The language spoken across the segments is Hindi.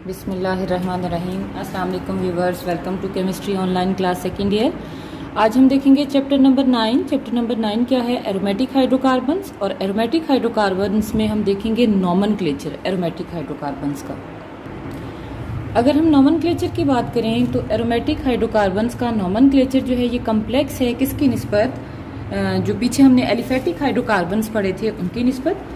बिस्मिल्लाहिर्रहमानिर्रहीम। अस्सलाम वालेकुम viewers, welcome to chemistry online class second year. आज हम देखेंगे चैप्टर नंबर 9। चैप्टर नंबर 9 क्या है? Aromatic hydrocarbons. और एरोमेटिक हाइड्रोकार्बन्स में हम देखेंगे नॉमेनक्लेचर एरोमेटिक हाइड्रोकार्बन्स का। अगर हम नॉमेनक्लेचर की बात करें तो एरोमेटिक हाइड्रोकार्बन्स का नॉमेनक्लेचर जो है ये कम्प्लेक्स है। किसकी निस्बत? जो पीछे हमने एलिफेटिक हाइड्रोकार्बन्स पढ़े थे उनकी निस्बत।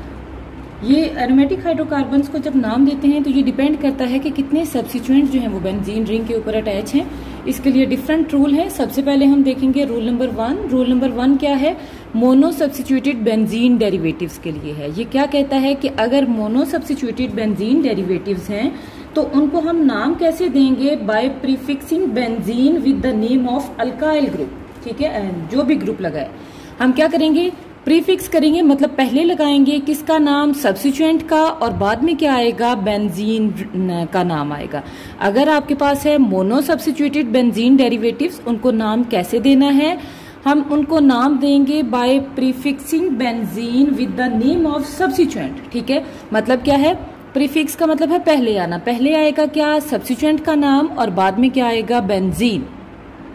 ये एरोमेटिक हाइड्रोकार्बन्स को जब नाम देते हैं तो ये डिपेंड करता है कि कितने सब्स्टिट्यूएंट जो हैं वो बेंजीन रिंग के ऊपर अटैच हैं। इसके लिए डिफरेंट रूल हैं। सबसे पहले हम देखेंगे रूल नंबर 1। रूल नंबर 1 क्या है? मोनो सब्स्टिट्यूटेड बेंजीन डेरिवेटिव्स के लिए है। ये क्या कहता है कि अगर मोनो सब्स्टिट्यूटेड बेंजीन डेरिवेटिव्स हैं तो उनको हम नाम कैसे देंगे? By prefixing benzene with the name of alkyl group. ठीक है, जो भी ग्रुप लगाए हम क्या करेंगे? प्रीफिक्स करेंगे, मतलब पहले लगाएंगे किसका नाम? सब्स्टिट्यूएंट का, और बाद में क्या आएगा? बेंजीन का नाम आएगा। अगर आपके पास है मोनो सब्स्टिट्यूटेड बेंजीन डेरिवेटिव्स, उनको नाम कैसे देना है? हम उनको नाम देंगे by prefixing benzene with the name of substituent. ठीक है, मतलब क्या है? प्रीफिक्स का मतलब है पहले आना। पहले आएगा क्या? सब्स्टिट्यूएंट का नाम, और बाद में क्या आएगा? बेंजीन।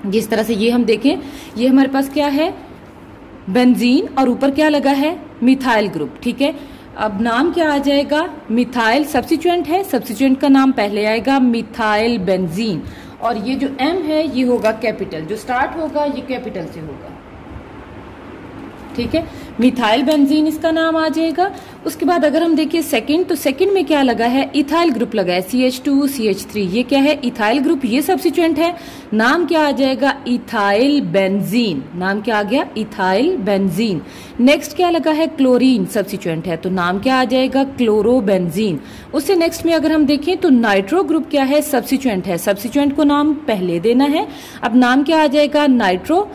जिस तरह से ये हम देखें, ये हमारे पास क्या है? बेंजीन, और ऊपर क्या लगा है? Methyl group. ठीक है, अब नाम क्या आ जाएगा? मिथाइल सब्स्टिट्यूएंट है, सब्स्टिट्यूएंट का नाम पहले आएगा, मिथाइल बेंजीन। और ये जो M है ये होगा कैपिटल, जो स्टार्ट होगा ये कैपिटल से होगा। ठीक है, मिथाइल बेंजीन इसका नाम आ जाएगा। उसके बाद अगर हम देखिए सेकंड, तो सेकंड में क्या लगा है? इथाइल ग्रुप लगा है, CH2 CH3। ये क्या है? इथाइल ग्रुप, ये सब्स्टिट्यूएंट है। नाम क्या आ जाएगा? Ethyl benzene. नाम क्या आ गया? Ethyl benzene. नेक्स्ट क्या लगा है? क्लोरीन सब्स्टिट्यूएंट है, तो नाम क्या आ जाएगा? क्लोरोबेंजीन। उससे नेक्स्ट में अगर हम देखें तो नाइट्रो ग्रुप क्या है? सब्स्टिट्यूएंट है। सब्स्टिट्यूएंट को नाम पहले देना है। अब नाम क्या आ जाएगा? नाइट्रो।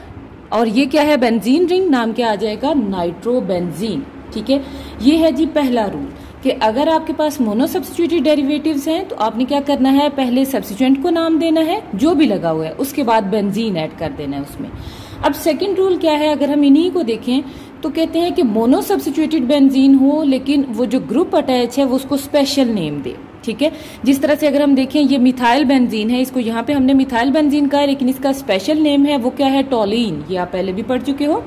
और ये क्या है? Benzene ring. नाम क्या आ जाएगा? नाइट्रोबेंजीन। ठीक है, ये है जी पहला रूल कि अगर आपके पास मोनो सब्स्टिट्यूटेड डेरिवेटिव्स हैं तो आपने क्या करना है? पहले सब्स्टिट्यूएंट को नाम देना है जो भी लगा हुआ है, उसके बाद बेंजीन ऐड कर देना है उसमें। अब सेकंड रूल क्या है? अगर हम इन्हीं को देखें तो कहते हैं कि मोनो सब्स्टिट्यूटेड बेंजीन हो, लेकिन वो जो ग्रुप अटैच है वो उसको स्पेशल नेम दे। ठीक है, जिस तरह से अगर हम देखें ये मिथाइल बेंजीन है, इसको यहाँ पे हमने मिथाइल बेंजीन कहा है, लेकिन इसका स्पेशल नेम है वो क्या है? टोलीन। ये आप पहले भी पढ़ चुके हो।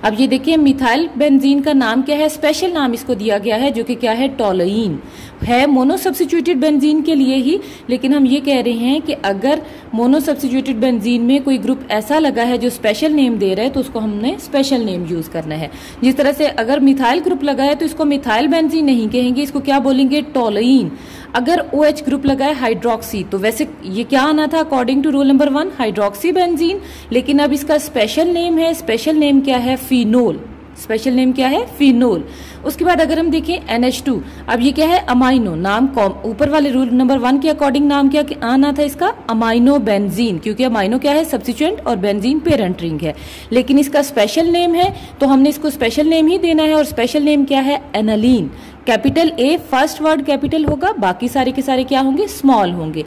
अब ये देखिए मिथाइल बेंजीन का नाम क्या है? स्पेशल नाम इसको दिया गया है जो कि क्या है? टोलुइन है। मोनो सब्स्टिट्यूटेड बेंजीन के लिए ही, लेकिन हम ये कह रहे हैं कि अगर मोनो सब्स्टिट्यूटेड बेंजीन में कोई ग्रुप ऐसा लगा है जो स्पेशल नेम दे रहा है तो उसको हमने स्पेशल नेम यूज करना है। जिस तरह से अगर मिथाइल ग्रुप लगा है तो इसको मिथाइल बेंजीन नहीं कहेंगे, इसको क्या बोलेंगे? टोलुइन। अगर OH ग्रुप लगा है हाइड्रोक्सी, तो वैसे ये क्या आना था according to rule number 1? Hydroxy benzene. लेकिन अब इसका स्पेशल नेम है, स्पेशल नेम क्या है? फिनोल। स्पेशल नेम क्या है? फिनोल। उसके बाद अगर हम देखें NH2, अब ये क्या है? अमाइनो। नाम ऊपर वाले रूल नंबर 1 के अकॉर्डिंग नाम क्या आना था इसका? अमाइनो बेंजीन, क्योंकि अमाइनो क्या है? सब्स्टिट्यूएंट, और बेंजीन पेरेंट रिंग है। लेकिन इसका स्पेशल नेम है तो हमने इसको स्पेशल नेम ही देना है, और स्पेशल नेम क्या है? Aniline. Capital A first word capital होगा, बाकी सारे के सारे क्या होंगे? स्मॉल होंगे।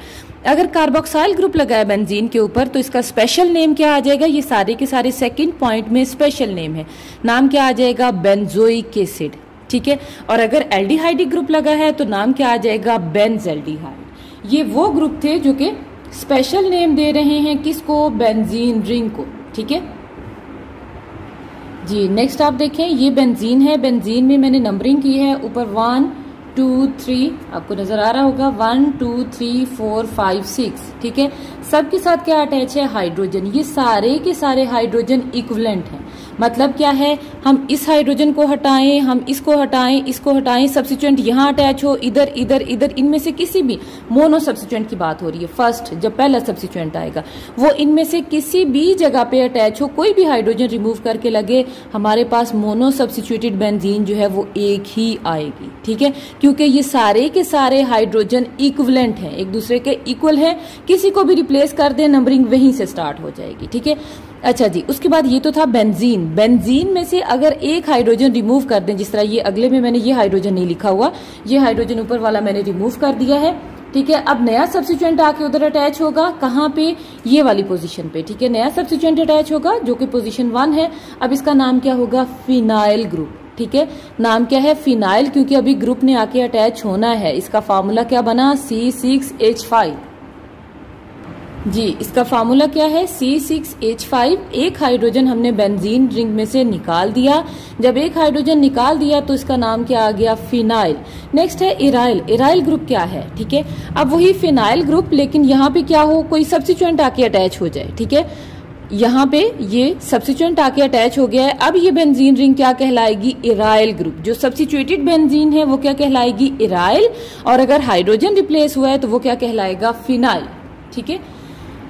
अगर कार्बोक्साइल ग्रुप लगा है बेंजीन के ऊपर तो इसका स्पेशल नेम क्या आ जाएगा? ये सारे के सारे सेकंड पॉइंट में स्पेशल नेम है। नाम क्या आ जाएगा? Benzoic acid. ठीक है, और अगर एल्डिहाइड ग्रुप लगा है तो नाम क्या आ जाएगा? बेंजल्डिहाइड। ये वो ग्रुप थे जो कि स्पेशल नेम दे रहे हैं किसको? बेंजीन रिंग को। ठीक है जी, नेक्स्ट आप देखें ये बेंजीन है। बेंजीन में मैंने नंबरिंग की है, ऊपर 1 2 3 आपको नजर आ रहा होगा, 1 2 3 4 5 6। ठीक है, सबके साथ क्या अटैच है? हाइड्रोजन। ये सारे के सारे हाइड्रोजन इक्विवेलेंट हैं। मतलब क्या है? हम इस हाइड्रोजन को हटाएं, हम इसको हटाएं, इसको हटाएं, सब्स्टिट्यूएंट यहाँ अटैच हो, इधर इधर इधर, इनमें से किसी भी मोनो सब्स्टिट्यूएंट की बात हो रही है। फर्स्ट जब पहला सब्स्टिट्यूएंट आएगा वो इनमें से किसी भी जगह पे अटैच हो, कोई भी हाइड्रोजन रिमूव करके लगे, हमारे पास मोनो सब्स्टिट्यूटेड बेंजीन जो है वो एक ही आएगी। ठीक है, क्योंकि ये सारे के सारे हाइड्रोजन इक्विवेलेंट हैं, एक दूसरे के इक्वल हैं। किसी को भी रिप्लेस कर दे, नंबरिंग वहीं से स्टार्ट हो जाएगी। ठीक है, अच्छा जी, उसके बाद ये तो था बेंजीन। बेंजीन में से अगर एक हाइड्रोजन रिमूव कर दें, जिस तरह ये अगले में मैंने ये हाइड्रोजन नहीं लिखा हुआ, ये हाइड्रोजन ऊपर वाला मैंने रिमूव कर दिया है। ठीक है, अब नया सब्स्टिट्यूएंट आके उधर अटैच होगा, कहाँ पे? ये वाली पोजीशन पे। ठीक है, नया सब्स्टिट्यूएंट अटैच होगा जो कि पोजीशन 1 है। अब इसका नाम क्या होगा? Phenyl group. ठीक है। नाम क्या है? फिनाइल, क्योंकि अभी ग्रुप ने आके अटैच होना है। इसका फार्मूला क्या बना? C6H5। जी, इसका फार्मूला क्या है? C6H5। एक हाइड्रोजन हमने बेंजीन रिंग में से निकाल दिया। जब एक हाइड्रोजन निकाल दिया तो इसका नाम क्या आ गया? फिनाइल। नेक्स्ट है इराइल। इराइल ग्रुप क्या है? ठीक है, अब वही फिनाइल ग्रुप, लेकिन यहाँ पे क्या हो, कोई सब्स्टिट्यूएंट आके अटैच हो जाए। ठीक है, यहाँ पे ये सब्स्टिट्यूएंट आके अटैच हो गया है। अब ये बेंजीन रिंग क्या कहलाएगी? इराइल ग्रुप। जो सब्स्टिट्यूटेड बेंजीन है वो क्या कहलाएगी? इराइल। और अगर हाइड्रोजन रिप्लेस हुआ है तो वो क्या कहलाएगा? फिनाइल। ठीक है,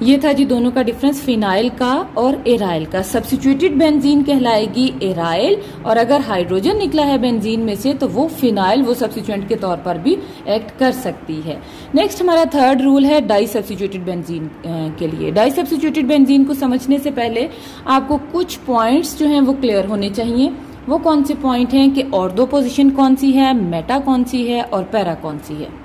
ये था जी दोनों का डिफरेंस, फिनाइल का और एराइल का। सब्स्टिट्यूटेड बेंजीन कहलाएगी एराइल, और अगर हाइड्रोजन निकला है बेंजीन में से तो वो फिनाइल, वो सब्स्टिट्यूएंट के तौर पर भी एक्ट कर सकती है। नेक्स्ट हमारा थर्ड रूल है डाई सब्स्टिट्यूटेड बेंजीन के लिए। डाई सब्स्टिट्यूटेड बेंजीन को समझने से पहले आपको कुछ पॉइंट्स जो हैं वो क्लियर होने चाहिए। वो कौन से पॉइंट हैं कि ऑर्थो पोजिशन कौन सी है, मेटा कौन सी है और पैरा कौन सी है।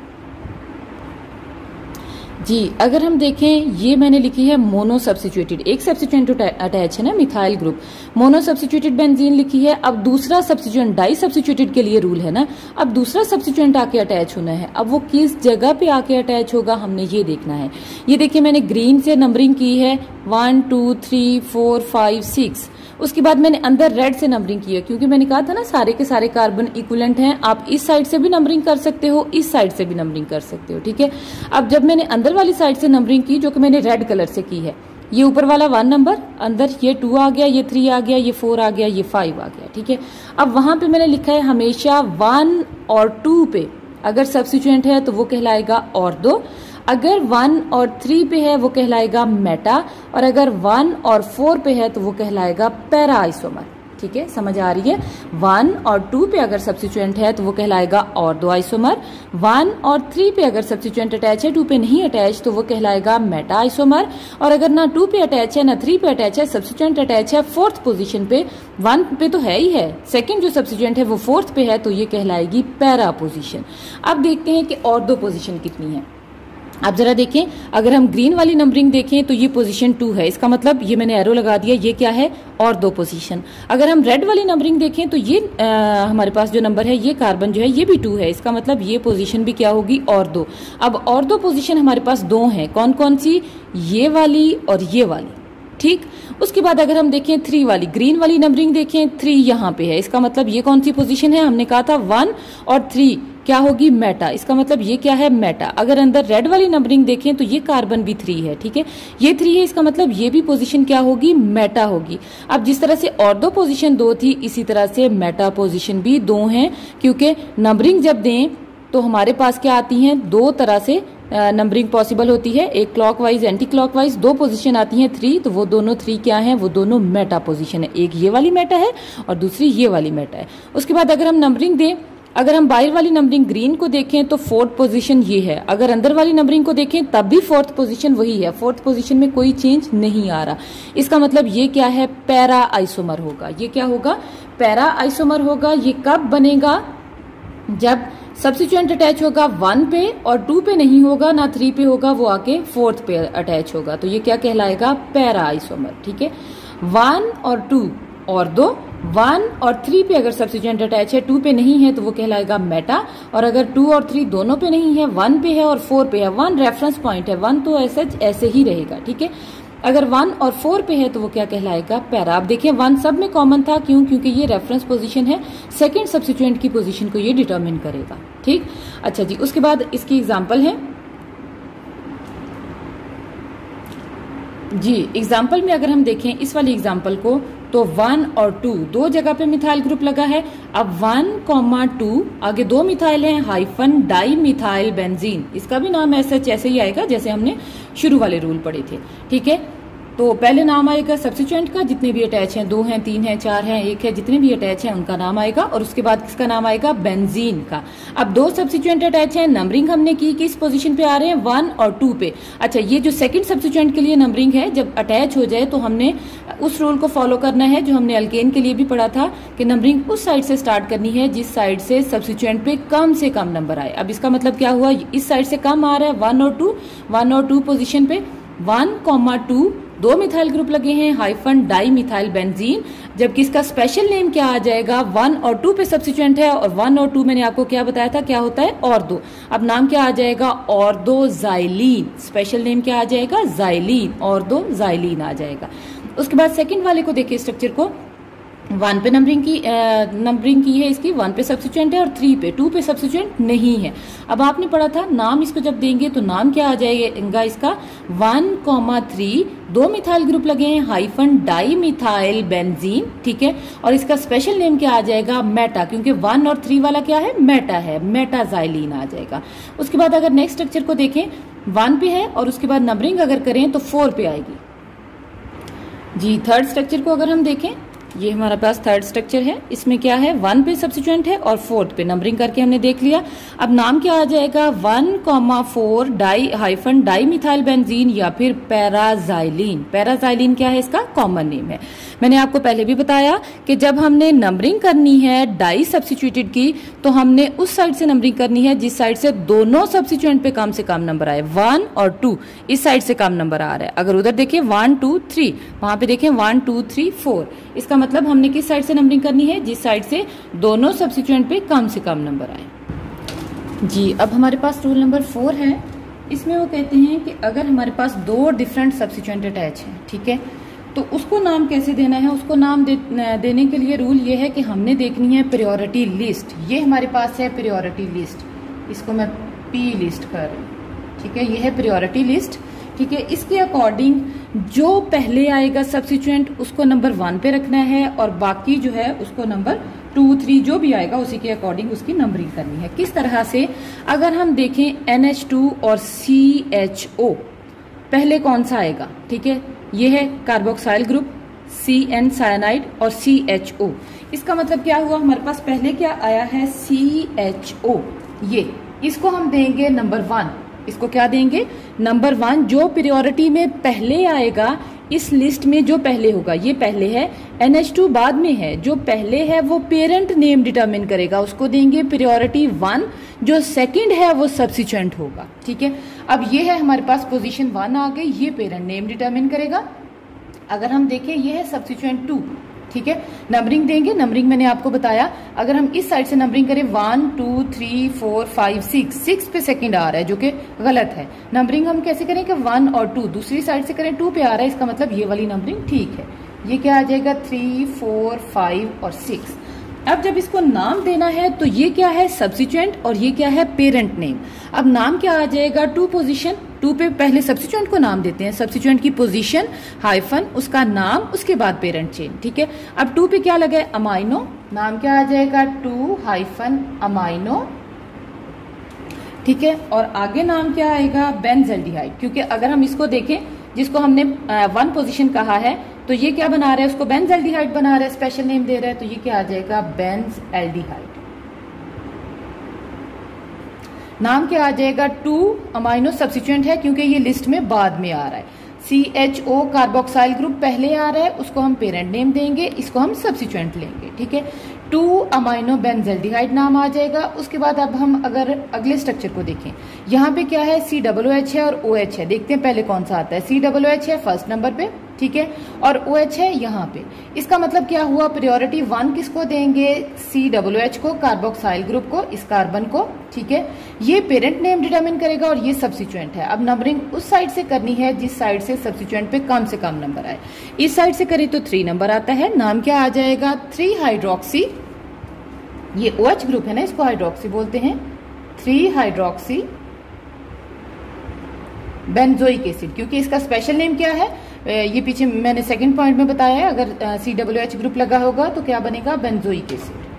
जी, अगर हम देखें, ये मैंने लिखी है मोनो सब्स्टिट्यूटेड, एक सब्स्टिट्यूएंट अटैच है ना, methyl group, mono substituted benzene लिखी है। अब दूसरा सब्स्टिट्यूएंट, डाई सब्स्टिट्यूटेड के लिए रूल है ना, अब दूसरा सब्स्टिट्यूएंट आके अटैच होना है। अब वो किस जगह पे आके अटैच होगा हमने ये देखना है। ये देखिए मैंने ग्रीन से नंबरिंग की है 1 2 3 4 5 6। उसके बाद मैंने अंदर रेड से नंबरिंग की है, क्योंकि मैंने कहा था ना सारे के सारे कार्बन इक्विवेलेंट हैं। आप इस साइड से भी नंबरिंग कर सकते हो, इस साइड से भी नंबरिंग कर सकते हो। ठीक है, अब जब मैंने अंदर वाली साइड से नंबरिंग की, जो कि मैंने रेड कलर से की है, ये ऊपर वाला 1 नंबर, अंदर ये 2 आ गया, ये 3 आ गया, ये 4 आ गया, ये 5 आ गया। ठीक है, अब वहां पे मैंने लिखा है हमेशा 1 और 2 पे अगर सब्स्टिट्यूएंट है तो वो कहलाएगा ऑर्थो, अगर 1 और 3 पे है वो कहलाएगा मेटा, और अगर 1 और 4 पे है तो वो कहलाएगा पैरा आइसोमर। ठीक है, समझ आ रही है? 1 और 2 पे अगर सब्स्टिट्यूएंट है तो वो कहलाएगा ऑर्थो आइसोमर, 1 और 3 पे अगर सब्स्टिट्यूएंट अटैच है, 2 पे नहीं अटैच, तो वो कहलाएगा मेटा आइसोमर, और अगर ना 2 पे अटैच है ना 3 पे अटैच है, सब्स्टिट्यूएंट अटैच है 4th पोजीशन पे, 1 पे तो है ही है, सेकंड जो सब्स्टिट्यूएंट है वो 4th पे है, तो ये कहलाएगी पैरा पोजीशन। अब देखते हैं कि ऑर्थो पोजीशन कितनी है। आप जरा देखें, अगर हम ग्रीन वाली नंबरिंग देखें तो ये पोजीशन 2 है, इसका मतलब ये मैंने एरो लगा दिया, ये क्या है? Ortho position. अगर हम रेड वाली नंबरिंग देखें तो ये हमारे पास जो नंबर है, ये कार्बन जो है ये भी 2 है, इसका मतलब ये पोजीशन भी क्या होगी? ऑर्थो। अब ऑर्थो पोजीशन हमारे पास 2 है, कौन कौन सी? ये वाली और ये वाली। ठीक, उसके बाद अगर हम देखें 3 वाली, ग्रीन वाली नंबरिंग देखें, 3 यहाँ पे है, इसका मतलब ये कौन सी पोजीशन है? हमने कहा था 1 और 3 क्या होगी? मेटा, इसका मतलब ये क्या है? मेटा। अगर अंदर रेड वाली नंबरिंग देखें तो ये कार्बन भी 3 है। ठीक है, ये 3 है, इसका मतलब ये भी पोजीशन क्या होगी? मेटा होगी। अब जिस तरह से ऑर्थो पोजीशन 2 थी, इसी तरह से मेटा पोजीशन भी 2 है, क्योंकि नंबरिंग जब दें तो हमारे पास क्या आती हैं? 2 तरह से नंबरिंग पॉसिबल होती है, एक क्लॉकवाइज एंटी क्लॉकवाइज। 2 पोजीशन आती हैं 3, तो वो दोनों 3 क्या हैं? वो दोनों मेटा पोजीशन है, एक ये वाली मेटा है और दूसरी ये वाली मेटा है। उसके बाद अगर हम नंबरिंग दें, अगर हम बाहर वाली नंबरिंग ग्रीन को देखें तो 4th पोजीशन ये है, अगर अंदर वाली नंबरिंग को देखें तब भी 4th पोजीशन वही है, 4th पोजीशन में कोई चेंज नहीं आ रहा। इसका मतलब ये क्या है? पैरा आइसोमर होगा। ये क्या होगा? पैरा आइसोमर होगा। ये कब बनेगा? जब सब्स्टिट्यूएंट अटैच होगा 1 पे और 2 पे नहीं होगा, ना 3 पे होगा, वो आके 4th पे अटैच होगा, तो ये क्या कहलाएगा? Para isomer. ठीक है, 1 और 2 और 2, 1 और 3 पे अगर सब्स्टिट्यूएंट अटैच है, 2 पे नहीं है, तो वो कहलाएगा मेटा, और अगर 2 और 3 दोनों पे नहीं है, 1 पे है और 4 पे है, 1 रेफरेंस पॉइंट है, 1 तो ऐसे ही रहेगा। ठीक है, अगर 1 और 4 पे है तो वो क्या कहलाएगा? पैरा। अब देखिए 1 सब में कॉमन था, क्यों? क्योंकि ये रेफरेंस पोजीशन है, सेकंड सब्स्टिट्यूएंट की पोजीशन को ये डिटरमिन करेगा। ठीक, अच्छा जी, उसके बाद इसकी एग्जांपल है जी। एग्जाम्पल में अगर हम देखें इस वाली एग्जाम्पल को, तो 1 और 2 दो जगह पे मिथाइल ग्रुप लगा है। अब 1,2 आगे 2 मिथाइल हैं, हाइफन डाई मिथाइल बेंजीन, इसका भी नाम ऐसे ही आएगा जैसे हमने शुरू वाले रूल पढ़े थे। ठीक है, तो पहले नाम आएगा सब्स्टिट्यूएंट का, जितने भी अटैच हैं, 2 हैं, 3 हैं, 4 हैं, 1 है, जितने भी अटैच हैं उनका नाम आएगा, और उसके बाद किसका नाम आएगा? बेंजीन का। अब 2 सब्स्टिट्यूएंट अटैच हैं, नंबरिंग हमने की किस पोजीशन पे आ रहे हैं? 1 और 2 पे। अच्छा, ये जो सेकंड सब्स्टिट्यूएंट के लिए नंबरिंग है, जब अटैच हो जाए तो हमने उस रूल को फॉलो करना है जो हमने अल्केन के लिए भी पढ़ा था, कि नंबरिंग उस साइड से स्टार्ट करनी है जिस साइड से सब्स्टिट्यूएंट पे कम से कम नंबर आए। अब इसका मतलब क्या हुआ? इस साइड से कम आ रहा है 1 और 2 पोजीशन पे, 1,2 2 मिथाइल ग्रुप लगे हैं हाइफन डाई मिथाइल बेंजीन, जबकि इसका स्पेशल नेम क्या आ जाएगा 1 और 2 पे सब्स्टिट्यूएंट है और 1 और 2 मैंने आपको क्या बताया था क्या होता है ऑर्थो। अब नाम क्या आ जाएगा ऑर्थोजाइलीन, स्पेशल नेम क्या आ जाएगा जाइलीन, ऑर्थोजाइलीन आ जाएगा। उसके बाद सेकंड वाले को देखिए स्ट्रक्चर को 1 पे नंबरिंग की है इसकी, 1 पे सब्स्टिट्यूएंट है और 3 पे, 2 पे सब्स्टिट्यूएंट नहीं है। अब आपने पढ़ा था नाम इसको जब देंगे तो नाम क्या आ जाएगा इसका 1,3 2 मिथाइल ग्रुप लगे हैं हाइफन डाई मिथाइल बेंजीन, ठीक है, और इसका स्पेशल नेम क्या आ जाएगा मेटा, क्योंकि 1 और 3 वाला क्या है मेटा है, मेटाजाइलीन आ जाएगा। उसके बाद अगर नेक्स्ट स्ट्रक्चर को देखें 1 पे है और उसके बाद नंबरिंग अगर करें तो 4 पे आएगी। जी थर्ड स्ट्रक्चर को अगर हम देखें, ये हमारे पास थर्ड स्ट्रक्चर है, इसमें क्या है 1 पे सब्स्टिट्यूएंट है और 4 पे नंबरिंग करके हमने देख लिया। अब नाम क्या आ जाएगा 1,4 डाई मिथाइल बेंजीन या फिर पैराजाइलीन। पैराजाइलीन क्या है इसका कॉमन नेम है। मैंने आपको पहले भी बताया कि जब हमने नंबरिंग करनी है डाई सब्स्टिट्यूटेड की तो हमने उस साइड से नंबरिंग करनी है जिस साइड से दोनों सब्स्टिट्यूएंट पे कम से कम नंबर आए। 1 और 2 इस साइड से कम नंबर आ रहा है, अगर उधर देखें 1 2 3, वहां पे देखें 1 2 3 4, इसका मतलब हमने किस साइड से नंबरिंग करनी है जिस साइड से दोनों सब्स्टिट्यूएंट पे कम से कम नंबर आए। जी अब हमारे पास रूल नंबर 4 है, इसमें वो कहते हैं कि अगर हमारे पास 2 डिफरेंट सब्स्टिट्यूएंट अटैच हैं, ठीक है, तो उसको नाम कैसे देना है। उसको नाम देने के लिए रूल ये है कि हमने देखनी है प्रायोरिटी लिस्ट। ये हमारे पास है प्रायोरिटी लिस्ट, इसको मैं पी लिस्ट कर रही हूँ, ठीक है, ये है प्रायोरिटी लिस्ट, ठीक है। इसके अकॉर्डिंग जो पहले आएगा सब्स्टिट्यूएंट उसको नंबर 1 पे रखना है और बाकी जो है उसको नंबर 2 3 जो भी आएगा उसी के अकॉर्डिंग उसकी नंबरिंग करनी है। किस तरह से, अगर हम देखें NH2 और CHO, पहले कौन सा आएगा, ठीक है, ये है कार्बोक्साइल ग्रुप CN साइनाइड और CHO। इसका मतलब क्या हुआ, हमारे पास पहले क्या आया है CHO, ये इसको हम देंगे नंबर 1, इसको क्या देंगे नंबर 1। जो प्रायोरिटी में पहले आएगा इस लिस्ट में जो पहले होगा, ये पहले है, NH2 बाद में है, जो पहले है वो पेरेंट नेम डिटरमिन करेगा, उसको देंगे प्रायोरिटी 1। जो सेकंड है वो सब्स्टिट्यूएंट होगा, ठीक है। अब ये है हमारे पास पोजीशन 1 आ गई, ये पेरेंट नेम डिटरमिन करेगा। अगर हम देखें ये है सब्स्टिट्यूएंट 2, ठीक है, नंबरिंग देंगे, नंबरिंग मैंने आपको बताया, अगर हम इस साइड से नंबरिंग करें 1 2 3 4 5 6 पे सेकंड आ रहा है जो कि गलत है। नंबरिंग हम कैसे करें कि 1 और 2, दूसरी साइड से करें 2 पे आ रहा है, इसका मतलब ये वाली नंबरिंग ठीक है। ये क्या आ जाएगा 3 4 5 और 6। अब जब इसको नाम देना है तो ये क्या है सब्स्टिट्यूएंट और ये क्या है पेरेंट नेम। अब नाम क्या आ जाएगा 2 पोजीशन, 2 पे पहले सब्स्टिट्यूएंट को नाम देते हैं, सब्स्टिट्यूएंट की पोजीशन हाइफन उसका नाम उसके बाद पेरेंट चेन, ठीक है। अब 2 पे क्या लगा है अमाइनो, नाम क्या आ जाएगा 2 हाइफन अमाइनो, ठीक है, और आगे नाम क्या आएगा बेंजल्डिहाइड, क्योंकि अगर हम इसको देखें जिसको हमने 1 पोजीशन कहा है तो ये क्या बना रहा है, उसको बेंजल्डिहाइड बना रहा है, स्पेशल नेम दे रहा है, तो ये क्या आ जाएगा बेंजल्डिहाइड। नाम क्या आ जाएगा 2 अमाइनो सब्स्टिट्यूएंट है क्योंकि ये लिस्ट में बाद में आ रहा है। CHO कार्बोक्साइल ग्रुप पहले आ रहा है, उसको हम पेरेंट नेम देंगे, इसको हम सब्स्टिट्यूएंट लेंगे, ठीक है। 2 अमाइनो बेंजल्डिहाइड नाम आ जाएगा। उसके बाद अब हम अगर अगले स्ट्रक्चर को देखें, यहाँ पे क्या है COOH है और OH है, देखते हैं पहले कौन सा आता है। COOH है फर्स्ट नंबर पे, ठीक है, और OH है यहाँ पे। इसका मतलब क्या हुआ, प्रायोरिटी 1 किसको देंगे COOH को, कार्बोक्साइल ग्रुप को, इस कार्बन को, ठीक है। ये पेरेंट नेम डिटरमिन करेगा और ये सब्स्टिट्यूएंट है। अब नंबरिंग उस साइड से करनी है जिस साइड से सब्स्टिट्यूएंट पे कम से कम नंबर आए। इस साइड से करें तो 3 नंबर आता है, नाम क्या आ जाएगा 3 हाइड्रोक्सी, ये OH ग्रुप है ना, इसको हाइड्रोक्सी बोलते हैं, 3 हाइड्रोक्सी बेंजोइक एसिड, क्योंकि इसका स्पेशल नेम क्या है, ये पीछे मैंने सेकंड पॉइंट में बताया है, अगर COOH ग्रुप लगा होगा तो क्या बनेगा बेंजोइक एसिड।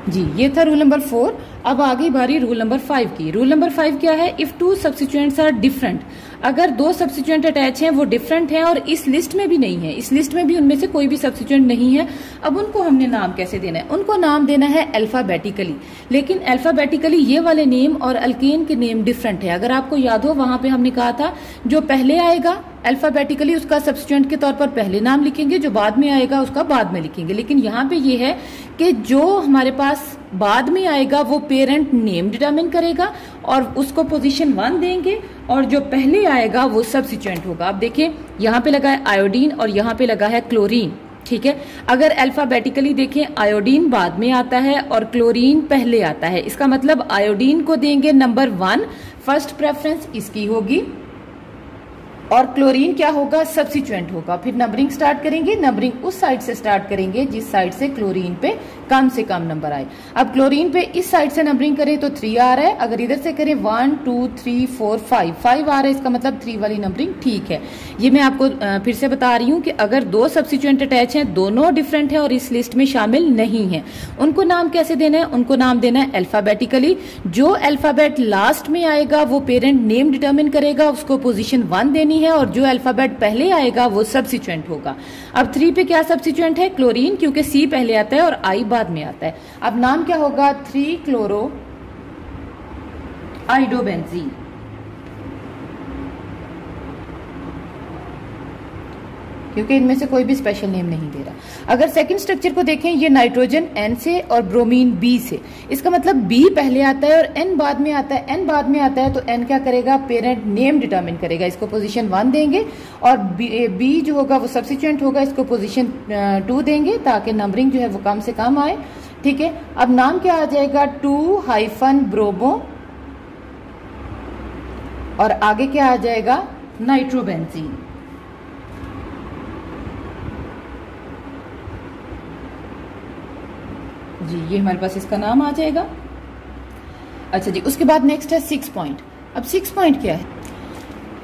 जी ये था रूल नंबर 4। अब आ गई बारी रूल नंबर 5 की। रूल नंबर 5 क्या है, इफ 2 सब्स्टिट्यूएंट्स आर डिफरेंट, अगर 2 सब्स्टिट्यूएंट अटैच हैं वो डिफरेंट है और इस लिस्ट में भी नहीं है, इस लिस्ट में भी उनमें से कोई भी सब्स्टिट्यूएंट नहीं है, अब उनको हमने नाम कैसे देना है, उनको नाम देना है अल्फाबेटिकली। लेकिन अल्फाबेटिकली ये वाले नेम और अल्केन के नेम डिफरेंट है। अगर आपको याद हो वहां पे हमने कहा था जो पहले आएगा अल्फाबेटिकली उसका सब्स्टिट्यूएंट के तौर पर पहले नाम लिखेंगे, जो बाद में आएगा उसका बाद में लिखेंगे। लेकिन यहाँ पे ये है कि जो हमारे पास बाद में आएगा वो पेरेंट नेम डिटरमिन करेगा और उसको पोजीशन 1 देंगे, और जो पहले आएगा वो सब्स्टिट्यूएंट होगा। अब देखिए यहाँ पे लगा है आयोडीन और यहाँ पे लगा है क्लोरीन, ठीक है। अगर अल्फाबेटिकली देखें, आयोडीन बाद में आता है और क्लोरीन पहले आता है, इसका मतलब आयोडीन को देंगे नंबर 1, फर्स्ट प्रेफरेंस इसकी होगी, और क्लोरीन क्या होगा, सब्स्टिट्यूएंट होगा। फिर नंबरिंग स्टार्ट करेंगे, नंबरिंग उस साइड से स्टार्ट करेंगे जिस साइड से क्लोरीन पे कम से कम नंबर आए। अब क्लोरीन पे इस साइड से नंबरिंग करें तो 3 आ रहा है, अगर इधर से करें 1 2 3 4 5 आ रहा है, इसका मतलब 3 वाली नंबरिंग ठीक है। ये मैं आपको फिर से बता रही हूँ कि अगर 2 सब्स्टिट्यूएंट अटैच हैं, दोनों डिफरेंट है और इस लिस्ट में शामिल नहीं है, उनको नाम कैसे देना है, उनको नाम देना है अल्फाबेटिकली। जो अल्फाबेट लास्ट में आएगा वो पेरेंट नेम डिटरमिन करेगा, उसको पोजीशन 1 देनी है, और जो अल्फाबेट पहले आएगा वो सब्स्टिट्यूएंट होगा। अब 3 पे क्या सब्स्टिट्यूएंट है, क्लोरीन, क्योंकि सी पहले आता है और आई बाद में आता है। अब नाम क्या होगा, 3 क्लोरो आइडोबेंजीन। क्योंकि इनमें से कोई भी स्पेशल नेम नहीं दे रहा। अगर सेकंड स्ट्रक्चर को देखें, ये नाइट्रोजन N से और ब्रोमीन B से, इसका मतलब B पहले आता है और N बाद में आता है। N बाद में आता है तो N क्या करेगा, पेरेंट नेम डिटरमिन करेगा, इसको पोजीशन 1 देंगे, और B जो होगा वो सब्स्टिट्यूएंट होगा, इसको पोजीशन 2 देंगे ताकि नंबरिंग जो है वो कम से कम आए, ठीक है। अब नाम क्या आ जाएगा, 2-ब्रोमो, और आगे क्या आ जाएगा, नाइट्रोबेंजीन। जी, ये हमारे पास इसका नाम आ जाएगा। अच्छा जी, उसके बाद नेक्स्ट है 6 पॉइंट। अब 6 पॉइंट क्या है,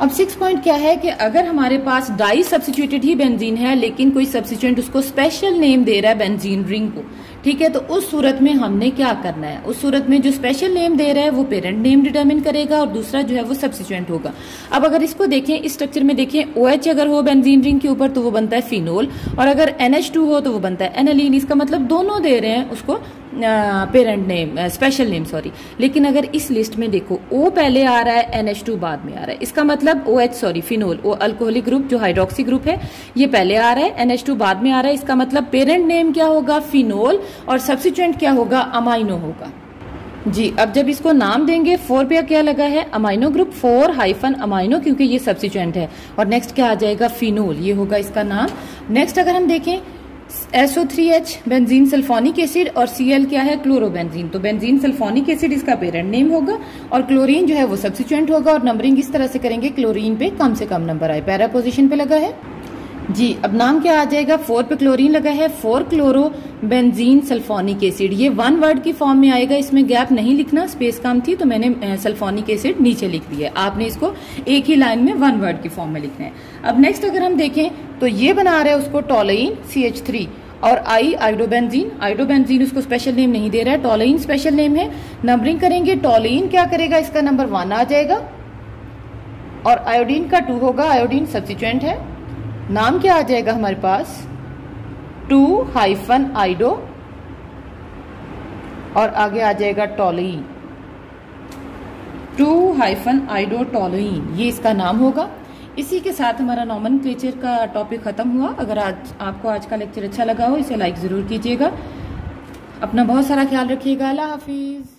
अब 6 पॉइंट क्या है कि अगर हमारे पास डाई सब्स्टिट्यूटेड ही बेंजीन है लेकिन कोई सब्स्टिट्यूएंट उसको स्पेशल नेम दे रहा है बेंजीन रिंग को, ठीक है, तो उस सूरत में हमने क्या करना है, उस सूरत में जो स्पेशल नेम दे रहा है वो पेरेंट नेम डिटरमिन करेगा और दूसरा जो है वो सब्स्टिट्यूएंट होगा। अब अगर इसको देखें, इस स्ट्रक्चर में देखें, OH अगर हो बेंजीन रिंग के ऊपर तो वो बनता है फिनोल, और अगर NH2 हो तो वो बनता है एनालीन। इसका मतलब दोनों दे रहे हैं उसको parent name, special name sorry. लेकिन अगर इस लिस्ट में देखो, O पहले आ रहा है, NH2 बाद में आ रहा है, इसका मतलब OH फिनोल, वो अल्कोहलिक ग्रुप जो हाइड्रोक्सी ग्रुप है, ये पहले आ रहा है, NH2 बाद में आ रहा है, इसका मतलब पेरेंट नेम क्या होगा, फिनोल, और सब्स्टिट्यूएंट क्या होगा, अमाइनो होगा। जी, अब जब इसको नाम देंगे, 4 पे क्या लगा है, अमाइनो ग्रुप, 4-अमाइनो, क्योंकि ये सब्स्टिट्यूएंट है, और नेक्स्ट क्या आ जाएगा, फिनोल, ये होगा इसका नाम। नेक्स्ट अगर हम देखें, SO3H बेंजीन सल्फोनिक एसिड, और Cl क्या है, क्लोरोबेंजीन, तो बेंजीन सल्फोनिक एसिड इसका पेरेंट नेम होगा, और क्लोरीन जो है वो सब्स्टिट्यूएंट होगा, और नंबरिंग इस तरह से करेंगे क्लोरीन पे कम से कम नंबर आए, पैरा पोजीशन पे लगा है। जी, अब नाम क्या आ जाएगा, 4 पे क्लोरीन लगा है, 4 क्लोरो बेंजीन सल्फोनिक एसिड, ये 1 वर्ड की फॉर्म में आएगा, इसमें गैप नहीं लिखना, स्पेस कम थी तो मैंने सल्फोनिक एसिड नीचे लिख दिया, आपने इसको एक ही लाइन में 1 वर्ड की फॉर्म में लिखना है। अब नेक्स्ट अगर हम देखें तो ये बना रहा है उसको टोलुइन CH3, और आइडोबेंजीन उसको स्पेशल नेम नहीं दे रहा है, टोलुइन स्पेशल नेम है। नंबरिंग करेंगे, टोलुइन क्या करेगा, इसका नंबर 1 आ जाएगा, और आयोडीन का 2 होगा, आयोडीन सब्स्टिट्यूएंट है। नाम क्या आ जाएगा हमारे पास, 2-आइडो, और आगे आ जाएगा टोलुइन, 2-आइडो टोलुइन, ये इसका नाम होगा। इसी के साथ हमारा नॉमेनक्लेचर का टॉपिक खत्म हुआ। अगर आपको आज का लेक्चर अच्छा लगा हो, इसे लाइक जरूर कीजिएगा। अपना बहुत सारा ख्याल रखिएगा। अल्लाह हाफिज।